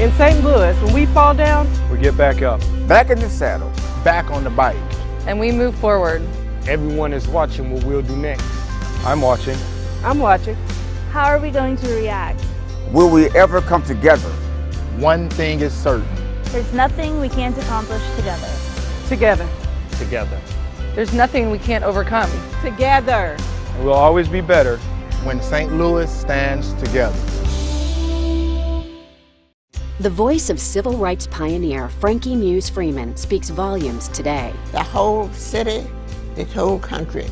In St. Louis, when we fall down, we get back up. Back in the saddle. Back on the bike. And we move forward. Everyone is watching what we'll do next. I'm watching. I'm watching. How are we going to react? Will we ever come together? One thing is certain. There's nothing we can't accomplish together. Together. Together. There's nothing we can't overcome. Together. And we'll always be better when St. Louis stands together. The voice of civil rights pioneer Frankie Muse Freeman speaks volumes today. The whole city, this whole country,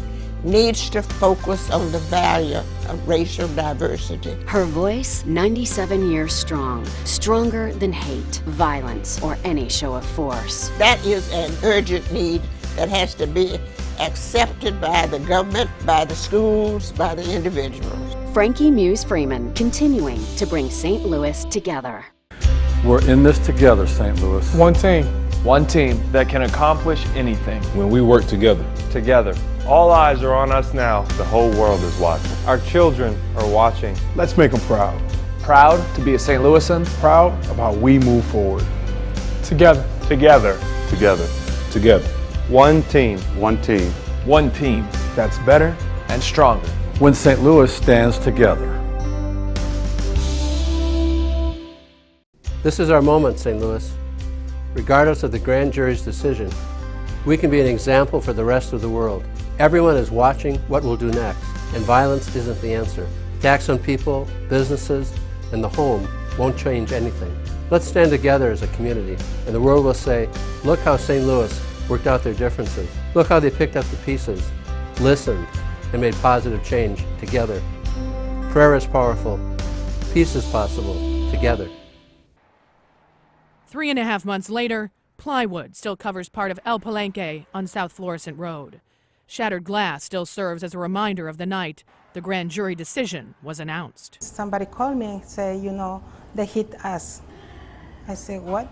needs to focus on the value of racial diversity. Her voice, 97 years strong, stronger than hate, violence, or any show of force. That is an urgent need that has to be accepted by the government, by the schools, by the individuals. Frankie Muse Freeman, continuing to bring St. Louis together. We're in this together, St. Louis. One team. One team that can accomplish anything. When we work together. Together. All eyes are on us now. The whole world is watching. Our children are watching. Let's make them proud. Proud to be a St. Louisan. Proud of how we move forward. Together. Together. Together. Together. One team. One team. One team. That's better and stronger. When St. Louis stands together. This is our moment, St. Louis. Regardless of the grand jury's decision, we can be an example for the rest of the world. Everyone is watching what we'll do next, and violence isn't the answer. Attacks on people, businesses, and the home won't change anything. Let's stand together as a community, and the world will say, look how St. Louis worked out their differences. Look how they picked up the pieces, listened, and made positive change together. Prayer is powerful. Peace is possible together. 3.5 months later, plywood still covers part of El Palenque on South Florissant Road. Shattered glass still serves as a reminder of the night the grand jury decision was announced. Somebody called me and said, you know, they hit us. I said, what?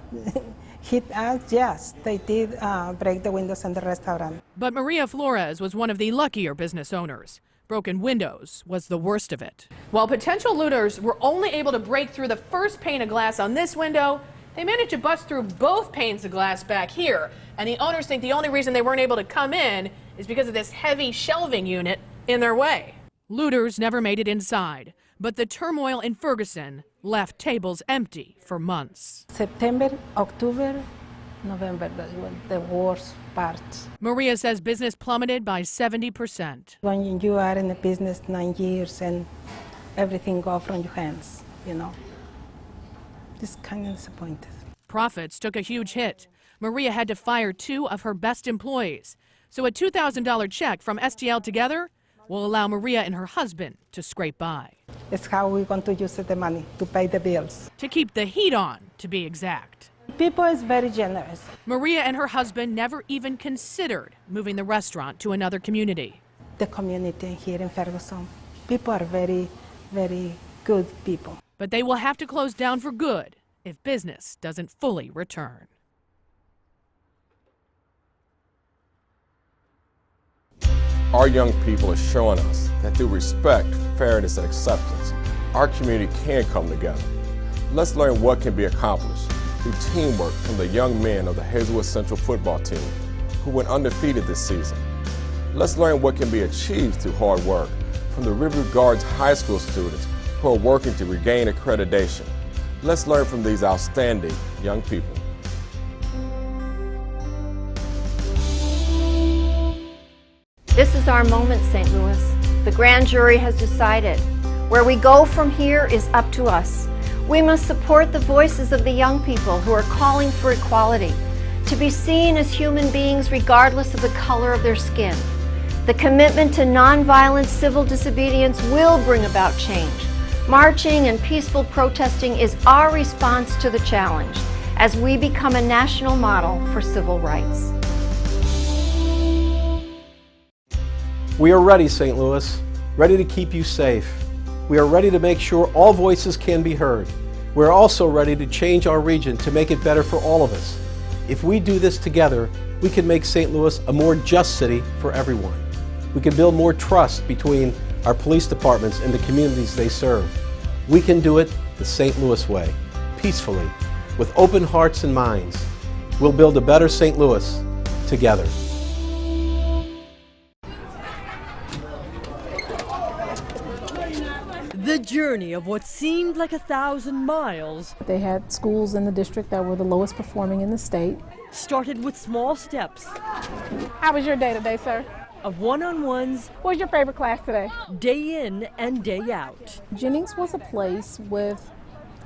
Hit us? Yes, they did break the windows in the restaurant. But Maria Flores was one of the luckier business owners. Broken windows was the worst of it. While potential looters were only able to break through the first pane of glass on this window, they managed to bust through both panes of glass back here. And the owners think the only reason they weren't able to come in is because of this heavy shelving unit in their way. Looters never made it inside, but the turmoil in Ferguson left tables empty for months. September, October, November, that was the worst part. Maria says business plummeted by 70%. When you are in the business 9 years and everything goes from your hands, you know. Just kind of disappointed. Profits took a huge hit. Maria had to fire 2 of her best employees. So a $2,000 check from STL Together will allow Maria and her husband to scrape by. It's how we're going to use the money to pay the bills. To keep the heat on, to be exact. People is very generous. Maria and her husband never even considered moving the restaurant to another community. The community here in Ferguson, people are very, very good people. But they will have to close down for good if business doesn't fully return. Our young people are showing us that through respect, fairness, and acceptance, our community can come together. Let's learn what can be accomplished through teamwork from the young men of the Hazelwood Central football team who went undefeated this season. Let's learn what can be achieved through hard work from the River Gardens High School students who are working to regain accreditation. Let's learn from these outstanding young people. This is our moment, St. Louis. The grand jury has decided. Where we go from here is up to us. We must support the voices of the young people who are calling for equality, to be seen as human beings regardless of the color of their skin. The commitment to nonviolent civil disobedience will bring about change. Marching and peaceful protesting is our response to the challenge as we become a national model for civil rights. We are ready, St. Louis, ready to keep you safe. We are ready to make sure all voices can be heard. We are also ready to change our region to make it better for all of us. If we do this together, we can make St. Louis a more just city for everyone. We can build more trust between our police departments and the communities they serve. We can do it the St. Louis way, peacefully with open hearts and minds. We'll build a better St. Louis together. The journey of what seemed like 1,000 miles. They had schools in the district that were the lowest performing in the state. Started with small steps. How was your day today, sir? Of one-on-ones. What was your favorite class today? Day in and day out. Jennings was a place with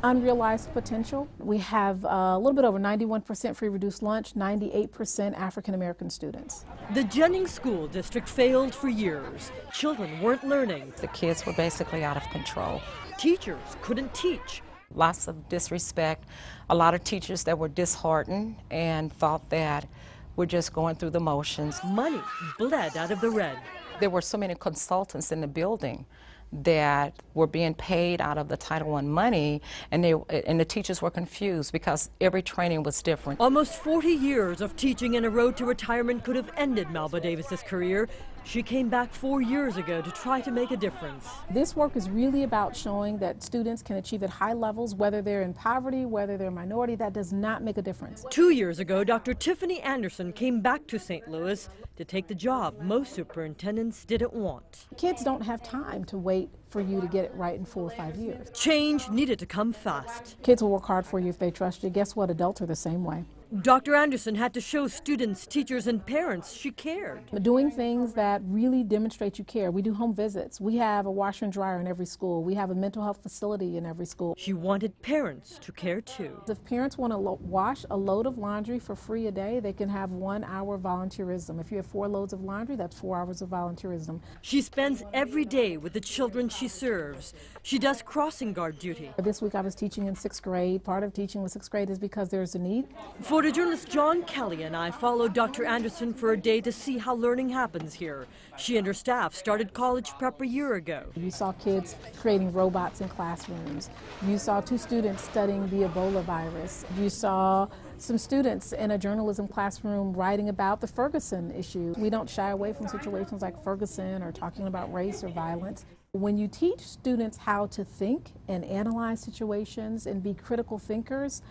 unrealized potential. We have a little bit over 91% free reduced lunch, 98% African American students. The Jennings School District failed for years. Children weren't learning. The kids were basically out of control. Teachers couldn't teach. Lots of disrespect. A lot of teachers that were disheartened and thought that we're just going through the motions. Money bled out of the red. There were so many consultants in the building that were being paid out of the Title I money, and the teachers were confused because every training was different. Almost 40 years of teaching and a road to retirement could have ended Melba Davis's career. She came back 4 years ago to try to make a difference. This work is really about showing that students can achieve at high levels, whether they're in poverty, whether they're a minority. That does not make a difference. 2 years ago, Dr. Tiffany Anderson came back to St. Louis to take the job most superintendents didn't want. Kids don't have time to wait for you to get it right in 4 or 5 years. Change needed to come fast. Kids will work hard for you if they trust you. Guess what? Adults are the same way. Dr. Anderson had to show students, teachers, and parents she cared. Doing things that really demonstrate you care. We do home visits. We have a washer and dryer in every school. We have a mental health facility in every school. She wanted parents to care too. If parents want to wash a load of laundry for free a day, they can have 1 hour volunteerism. If you have 4 loads of laundry, that's 4 hours of volunteerism. She spends every day with the children she serves. She does crossing guard duty. This week I was teaching in 6th grade. Part of teaching with 6th grade is because there's a need. Photojournalist John Kelly and I followed Dr. Anderson for a day to see how learning happens here. She and her staff started college prep a year ago. You saw kids creating robots in classrooms. You saw 2 students studying the Ebola virus. You saw some students in a journalism classroom writing about the Ferguson issue. We don't shy away from situations like Ferguson or talking about race or violence. When you teach students how to think and analyze situations and be critical thinkers,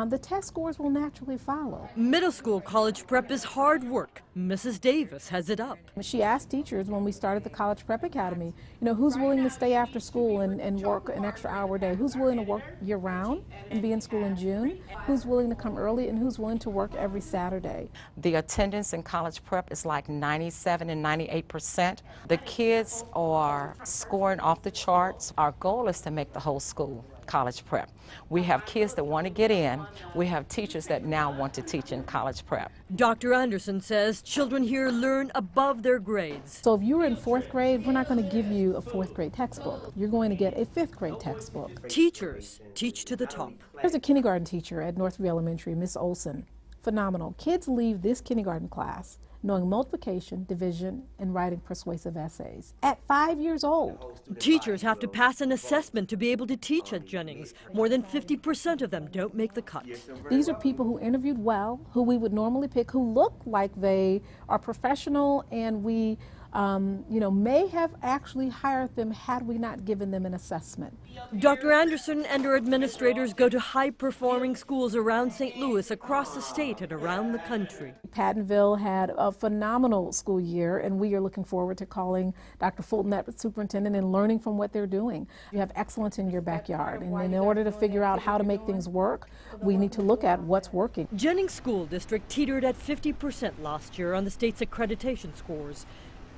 the test scores will naturally follow. Middle school college prep is hard work. Mrs. Davis has it up. She asked teachers when we started the College Prep Academy, you know, who's willing to stay after school and work an extra hour a day? Who's willing to work year-round and be in school in June? Who's willing to come early and who's willing to work every Saturday? The attendance in college prep is like 97 and 98%. The kids are scoring off the charts. Our goal is to make the whole school college prep. We have kids that want to get in. We have teachers that now want to teach in college prep. Dr. Anderson says children here learn above their grades. So if you were in 4th grade, we're not going to give you a 4th grade textbook. You're going to get a 5th grade textbook. Teachers teach to the top. There's a kindergarten teacher at Northview Elementary, Miss Olson. Phenomenal. Kids leave this kindergarten class knowing multiplication, division, and writing persuasive essays at 5 years old. Teachers have to pass an assessment to be able to teach at Jennings. More than 50% of them don't make the cut. These are people who interviewed well, who we would normally pick, who look like they are professional, and we may have actually hired them had we not given them an assessment. Dr. Anderson and her administrators go to high-performing schools around St. Louis, across the state, and around the country. Pattonville had a phenomenal school year, and we are looking forward to calling Dr. Fulton, that superintendent, and learning from what they're doing. You have excellence in your backyard, and in order to figure out how to make things work, we need to look at what's working. Jennings School District teetered at 50% last year on the state's accreditation scores.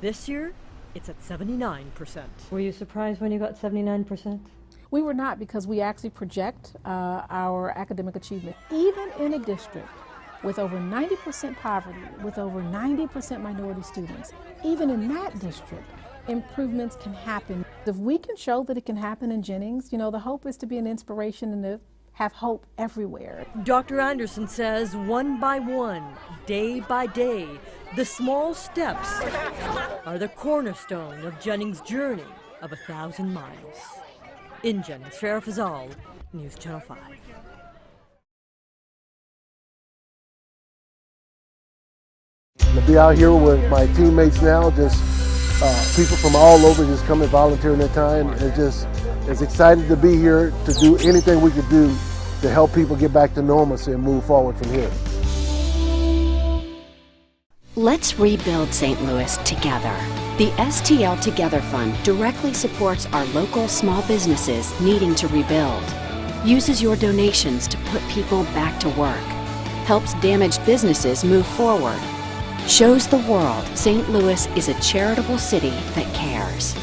This year, it's at 79%. Were you surprised when you got 79%? We were not, because we actually project our academic achievement. Even in a district with over 90% poverty, with over 90% minority students, even in that district, improvements can happen. If we can show that it can happen in Jennings, the hope is to be an inspiration and to have hope everywhere. Dr. Anderson says one by one, day by day, the small steps are the cornerstone of Jennings' journey of 1,000 miles. In Jennings, Farah Fazal, News Channel 5. To be out here with my teammates now, just people from all over just coming volunteering their time. It's excited to be here to do anything we could do to help people get back to normalcy and move forward from here. Let's rebuild St. Louis together. The STL Together Fund directly supports our local small businesses needing to rebuild, uses your donations to put people back to work, helps damaged businesses move forward, shows the world St. Louis is a charitable city that cares.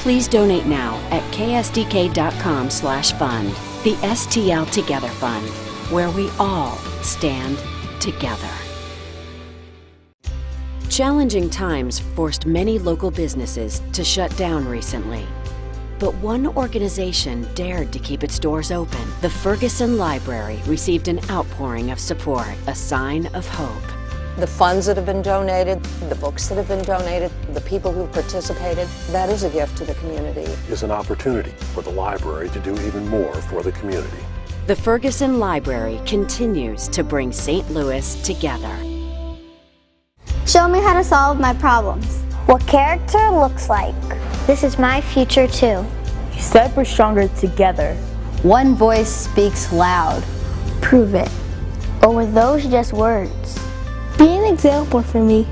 Please donate now at ksdk.com/fund. The STL Together Fund, where we all stand together. Challenging times forced many local businesses to shut down recently. But one organization dared to keep its doors open. The Ferguson Library received an outpouring of support, a sign of hope. The funds that have been donated, the books that have been donated, the people who participated, that is a gift to the community. Is an opportunity for the library to do even more for the community. The Ferguson Library continues to bring St. Louis together. Show me how to solve my problems. What character looks like. This is my future too. You said we're stronger together. One voice speaks loud. Prove it. Or were those just words? Be an example for me.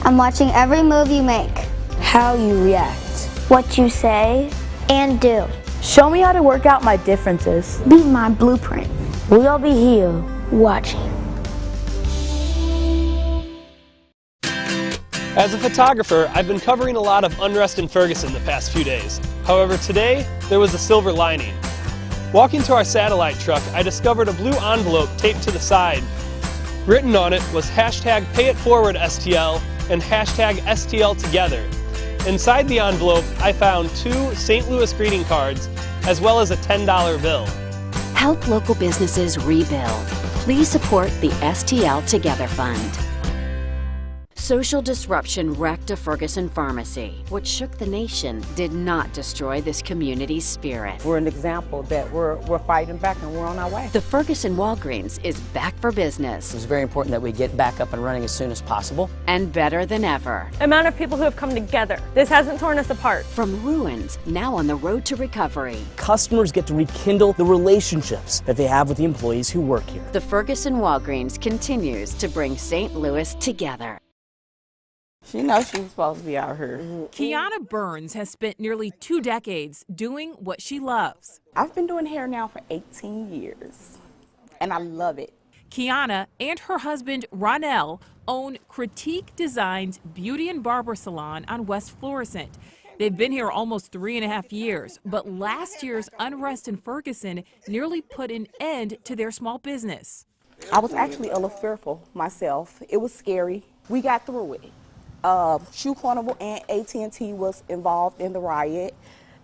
I'm watching every move you make. How you react. What you say and do. Show me how to work out my differences. Be my blueprint. We'll be here watching. As a photographer, I've been covering a lot of unrest in Ferguson the past few days. However, today, there was a silver lining. Walking to our satellite truck, I discovered a blue envelope taped to the side. Written on it was #PayItForwardSTL and #STLTogether. Inside the envelope, I found 2 St. Louis greeting cards, as well as a $10 bill. Help local businesses rebuild. Please support the STL Together Fund. Social disruption wrecked a Ferguson pharmacy. What shook the nation did not destroy this community's spirit. We're an example that we're fighting back and we're on our way. The Ferguson Walgreens is back for business. It's very important that we get back up and running as soon as possible. And better than ever. The amount of people who have come together. This hasn't torn us apart. From ruins, now on the road to recovery. Customers get to rekindle the relationships that they have with the employees who work here. The Ferguson Walgreens continues to bring St. Louis together. She knows she's supposed to be out here. Kiana Burns has spent nearly 2 decades doing what she loves. I've been doing hair now for 18 years, and I love it. Kiana and her husband, Ronell, own Critique Designs Beauty and Barber Salon on West Florissant. They've been here almost 3.5 years, but last year's unrest in Ferguson nearly put an end to their small business. I was actually a little fearful myself. It was scary. We got through it. Shoe Carnival and AT&T was involved in the riot,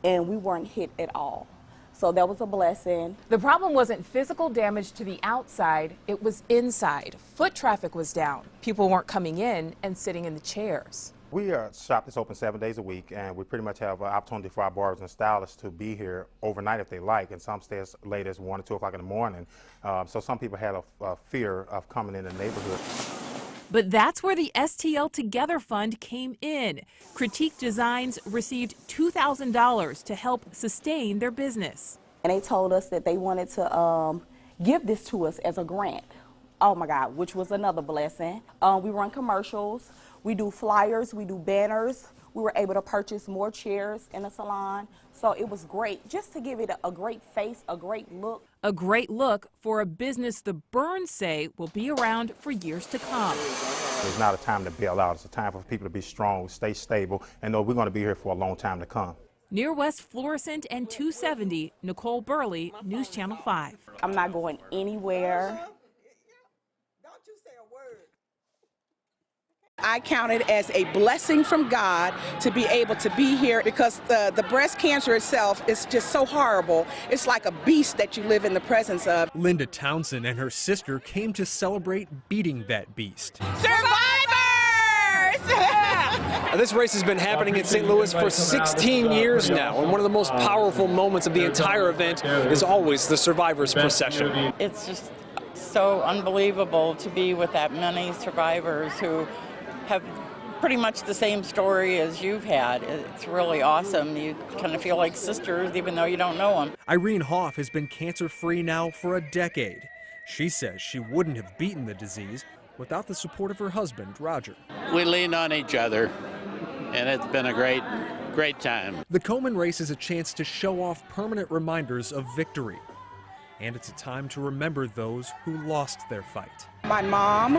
and we weren't hit at all. So that was a blessing. The problem wasn't physical damage to the outside, it was inside. Foot traffic was down. People weren't coming in and sitting in the chairs. We are a shop that's open 7 days a week, and we pretty much have an opportunity for our barbers and stylists to be here overnight if they like, and some stay as late as 1 or 2 o'clock in the morning. So some people had a fear of coming in the neighborhood. But that's where the STL Together Fund came in. Critique Designs received $2,000 to help sustain their business. And they told us that they wanted to give this to us as a grant. Oh my God, which was another blessing. We run commercials, we do flyers, we do banners. We were able to purchase more chairs in the salon. So it was great, just to give it a great face, a great look. A great look for a business the Burns say will be around for years to come. It's not a time to bail out. It's a time for people to be strong, stay stable, and know we're going to be here for a long time to come. Near West Florissant and 270, Nicole Burley, News Channel 5. I'm not going anywhere. I count it as a blessing from God to be able to be here, because the breast cancer itself is just so horrible. It's like a beast that you live in the presence of. Linda Townsend and her sister came to celebrate beating that beast. Survivors! This race has been happening in St. Louis for 16 years now, and one of the most powerful moments of the entire event is always the survivors procession. It's just so unbelievable to be with that many survivors who have pretty much the same story as you've had. It's really awesome. You kind of feel like sisters even though you don't know them. Irene Hoff has been cancer-free now for a decade. She says she wouldn't have beaten the disease without the support of her husband, Roger. We lean on each other, and it's been a great time. The Komen race is a chance to show off permanent reminders of victory. And it's a time to remember those who lost their fight. My mom,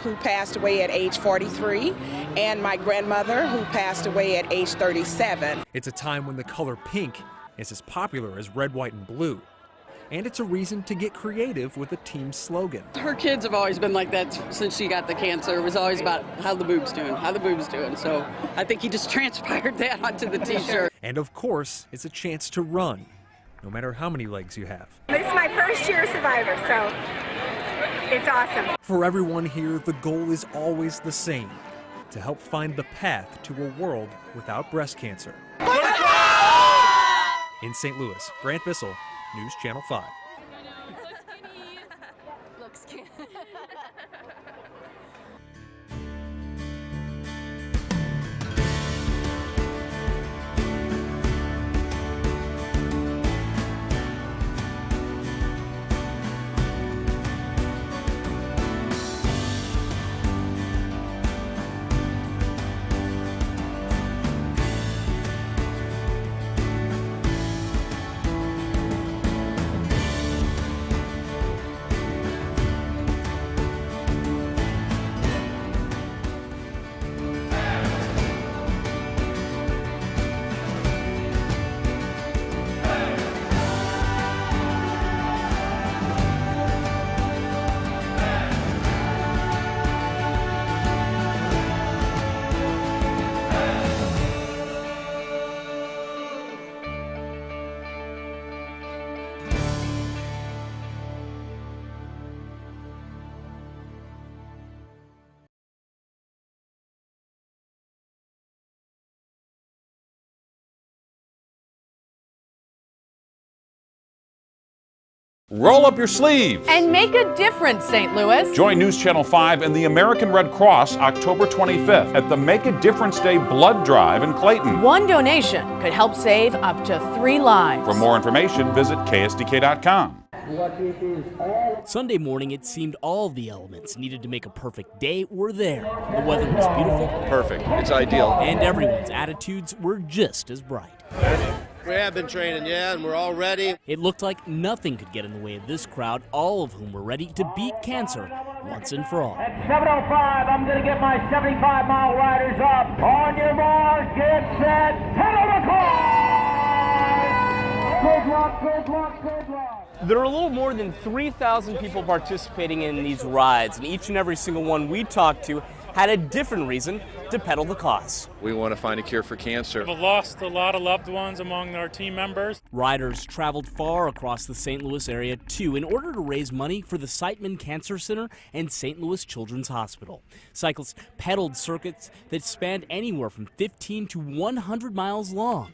who passed away at age 43, and my grandmother, who passed away at age 37. It's a time when the color pink is as popular as red, white, and blue. And it's a reason to get creative with a team slogan. Her kids have always been like that since she got the cancer. It was always about how the boob's doing, how the boob's doing. So I think he just transpired that onto the t-shirt. And of course, it's a chance to run, no matter how many legs you have. This is my first year Survivor, so it's awesome. For everyone here, the goal is always the same, to help find the path to a world without breast cancer. In St. Louis, Grant Bissell, News Channel 5. Looks cute. Roll up your sleeves and make a difference, St. Louis. Join News Channel 5 and the American Red Cross October 25th at the Make a Difference Day blood drive in Clayton. One donation could help save up to 3 lives. For more information, visit KSDK.com. Sunday morning, it seemed all the elements needed to make a perfect day were there. The weather was beautiful. Perfect. It's ideal. And everyone's attitudes were just as bright. We have been training, yeah, and we're all ready. It looked like nothing could get in the way of this crowd, all of whom were ready to beat cancer once and for all. At 7:05, I'm going to get my 75-mile riders up. On your mark, get set, pedal the car! Good luck. There are a little more than 3,000 people participating in these rides, and each and every single one we talked to had a different reason to pedal the cause. We want to find a cure for cancer. We've lost a lot of loved ones among our team members. Riders traveled far across the St. Louis area, too, in order to raise money for the Siteman Cancer Center and St. Louis Children's Hospital. Cyclists pedaled circuits that spanned anywhere from 15 to 100 miles long.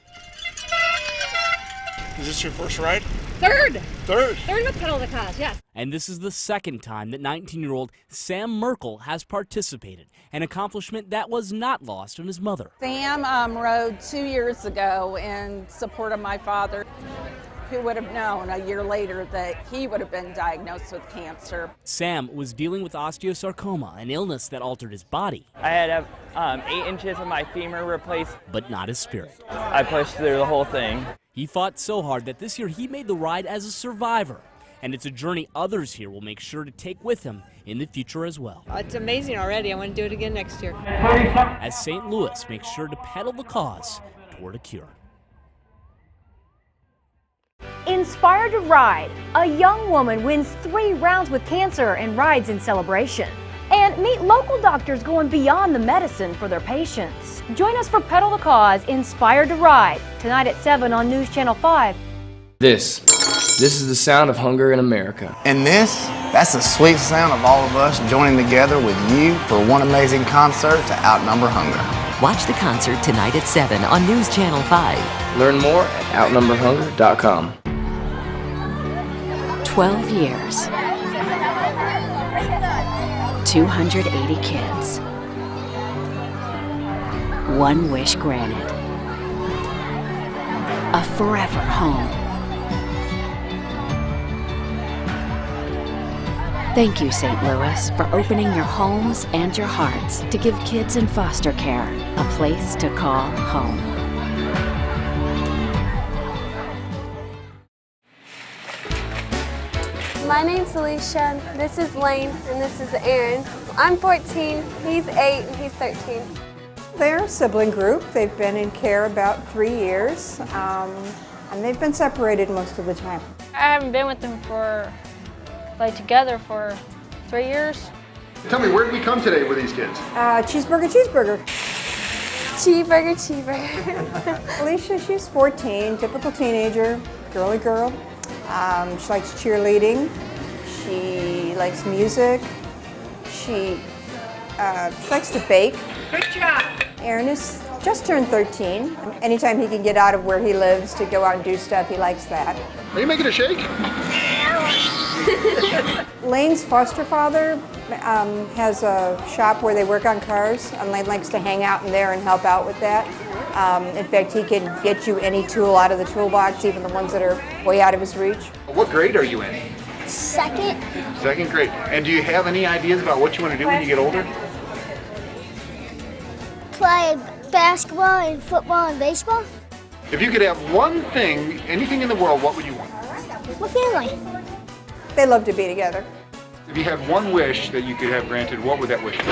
Is this your first ride? Third Third with pedal the cause, yes. And this is the second time that 19-year-old Sam Merkel has participated, an accomplishment that was not lost on his mother. Sam rode 2 years ago in support of my father. Who would have known a year later that he would have been diagnosed with cancer? Sam was dealing with osteosarcoma, an illness that altered his body. I had 8 inches of my femur replaced. But not his spirit. I pushed through the whole thing. He fought so hard that this year he made the ride as a survivor. And it's a journey others here will make sure to take with him in the future as well. It's amazing already. I want to do it again next year. As St. Louis makes sure to pedal the cause toward a cure. Inspired to Ride, a young woman wins 3 rounds with cancer and rides in celebration. And meet local doctors going beyond the medicine for their patients. Join us for Pedal the Cause, Inspired to Ride, tonight at 7 on News Channel 5. This is the sound of hunger in America. And that's the sweet sound of all of us joining together with you for one amazing concert to outnumber hunger. Watch the concert tonight at 7 on News Channel 5. Learn more at outnumberhunger.com. 12 years. 280 kids. one wish granted. A forever home. Thank you, St. Louis, for opening your homes and your hearts to give kids in foster care a place to call home. My name's Alicia, this is Lane, and this is Aaron. I'm 14, he's 8, and he's 13. They're a sibling group. They've been in care about 3 years, and they've been separated most of the time. I haven't been with them together for 3 years. Tell me, where did we come today with these kids? Cheeseburger, cheeseburger. Cheeseburger, cheeseburger. Alicia, she's 14, typical teenager, girly girl. She likes cheerleading. She likes music. She likes to bake. Good job. Aaron is just turned 13. Anytime he can get out of where he lives to go out and do stuff, he likes that. Are you making a shake? Lane's foster father has a shop where they work on cars, and Lane likes to hang out in there and help out with that. In fact, he can get you any tool out of the toolbox, even the ones that are way out of his reach. What grade are you in? Second. Second grade. And do you have any ideas about what you want to do when you get older? Play basketball and football and baseball. If you could have one thing, anything in the world, what would you want? My family. They love to be together. If you had one wish that you could have granted, what would that wish be?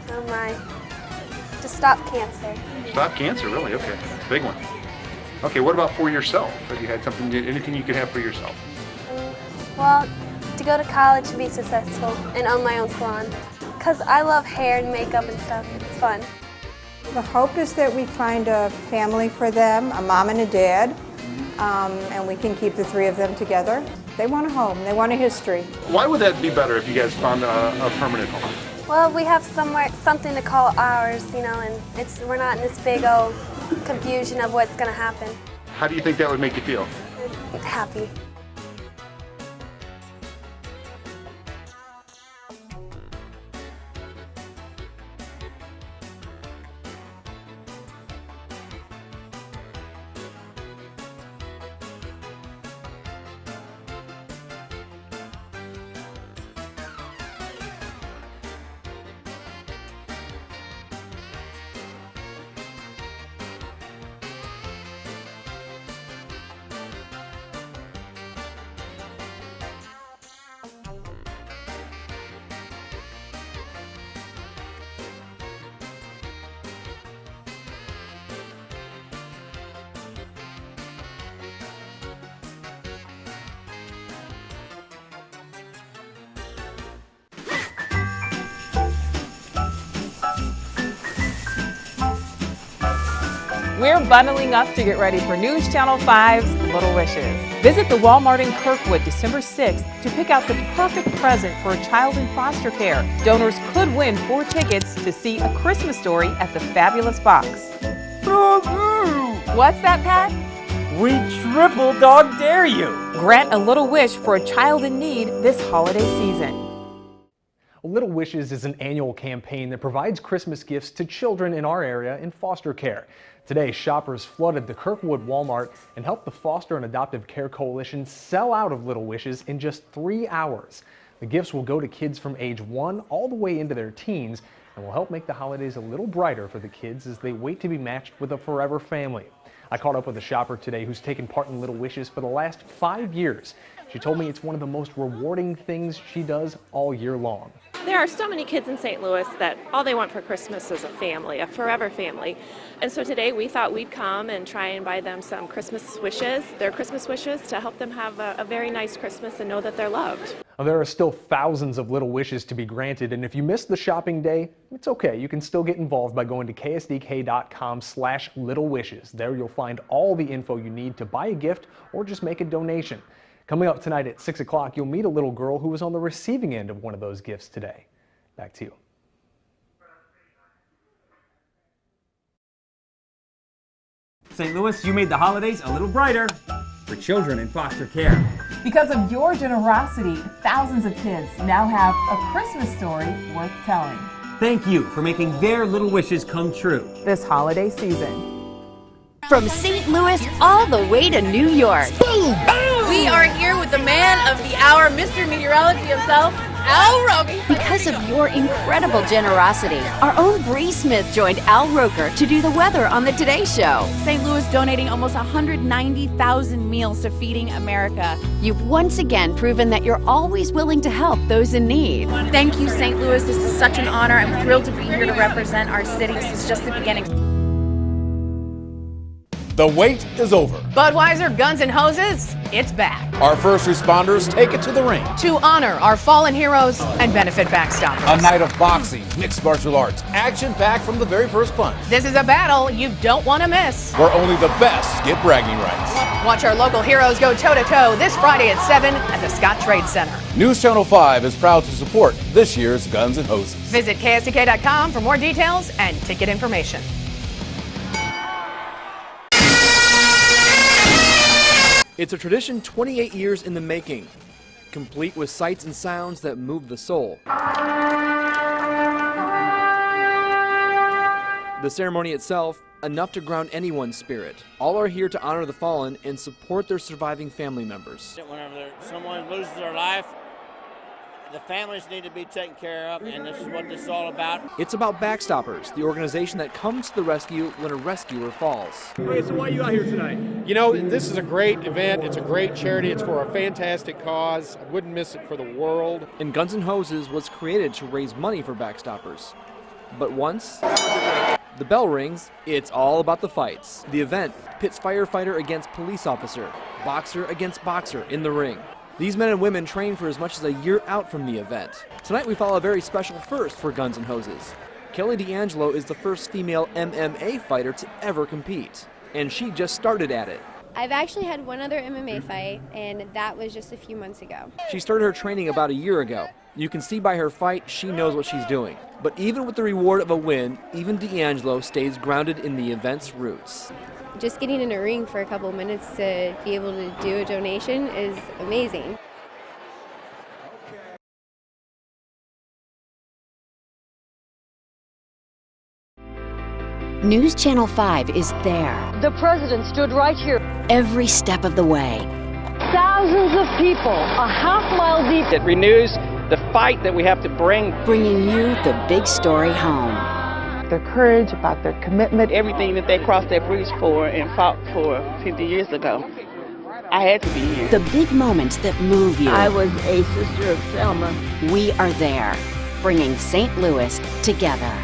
Oh my. To stop cancer. Stop cancer, really? Okay, that's a big one. Okay, what about for yourself? If you had something, anything you could have for yourself? Well, to go to college and be successful and own my own salon. Because I love hair and makeup and stuff. It's fun. The hope is that we find a family for them, a mom and a dad, and we can keep the three of them together. They want a home. They want a history. Why would that be better if you guys found a permanent home? Well, we have something to call ours, you know, and we're not in this big old confusion of what's going to happen. How do you think that would make you feel? Happy. We're bundling up to get ready for News Channel 5's Little Wishes. Visit the Walmart in Kirkwood December 6th to pick out the perfect present for a child in foster care. Donors could win 4 tickets to see A Christmas Story at the Fabulous Box. What's that, Pat? We triple dog dare you! Grant a little wish for a child in need this holiday season. Little Wishes is an annual campaign that provides Christmas gifts to children in our area in foster care. Today, shoppers flooded the Kirkwood Walmart and helped the Foster and Adoptive Care Coalition sell out of Little Wishes in just 3 hours. The gifts will go to kids from age 1 all the way into their teens and will help make the holidays a little brighter for the kids as they wait to be matched with a forever family. I caught up with a shopper today who's taken part in Little Wishes for the last 5 years. She told me it's one of the most rewarding things she does all year long. There are so many kids in St. Louis that all they want for Christmas is a family, a forever family. And so today we thought we'd come and try and buy them some Christmas wishes, their Christmas wishes, to help them have a very nice Christmas and know that they're loved. There are still thousands of Little Wishes to be granted, and if you missed the shopping day, it's okay. You can still get involved by going to ksdk.com/littlewishes. There you'll find all the info you need to buy a gift or just make a donation. Coming up tonight at 6 o'clock, you'll meet a little girl who was on the receiving end of one of those gifts today. Back to you. St. Louis, you made the holidays a little brighter for children in foster care. Because of your generosity, thousands of kids now have a Christmas story worth telling. Thank you for making their little wishes come true this holiday season. From St. Louis all the way to New York. We are here with the man of the hour, Mr. Meteorology himself, Al Roby. Because of your incredible generosity, our own Bree Smith joined Al Roker to do the weather on the Today Show. St. Louis donating almost 190,000 meals to Feeding America. You've once again proven that you're always willing to help those in need. Thank you, St. Louis. This is such an honor. I'm thrilled to be here to represent our city. This is just the beginning. The wait is over. Budweiser Guns and Hoses, it's back. Our first responders take it to the ring. To honor our fallen heroes and benefit backstoppers. A night of boxing, mixed martial arts, action-packed from the very first punch. This is a battle you don't want to miss. Where only the best get bragging rights. Watch our local heroes go toe-to-toe this Friday at 7 at the Scott Trade Center. News Channel 5 is proud to support this year's Guns and Hoses. Visit KSDK.com for more details and ticket information. It's a tradition 28 years in the making, complete with sights and sounds that move the soul. The ceremony itself, enough to ground anyone's spirit. All are here to honor the fallen and support their surviving family members. Whenever someone loses their life, the families need to be taken care of, and this is what this is all about. It's about Backstoppers, the organization that comes to the rescue when a rescuer falls. Hey, so why are you out here tonight? You know, this is a great event. It's a great charity. It's for a fantastic cause. I wouldn't miss it for the world. And Guns and Hoses was created to raise money for Backstoppers. But once the bell rings, it's all about the fights. The event pits firefighter against police officer, boxer against boxer in the ring. These men and women train for as much as a year out from the event. Tonight we follow a very special first for Guns and Hoses. Kelly D'Angelo is the first female MMA fighter to ever compete, and she just started at it. I've actually had one other MMA fight, and that was just a few months ago. She started her training about a year ago. You can see by her fight she knows what she's doing. But even with the reward of a win, even D'Angelo stays grounded in the event's roots. Just getting in a ring for a couple minutes to be able to do a donation is amazing. News Channel 5 is there. The president stood right here. Every step of the way. Thousands of people, a half-mile deep. It renews the fight that we have to bringing you the big story home. Their courage, about their commitment, everything that they crossed their bridge for and fought for 50 years ago. I had to be here. The big moments that move you. I was a sister of Selma. We are there, bringing St. Louis together.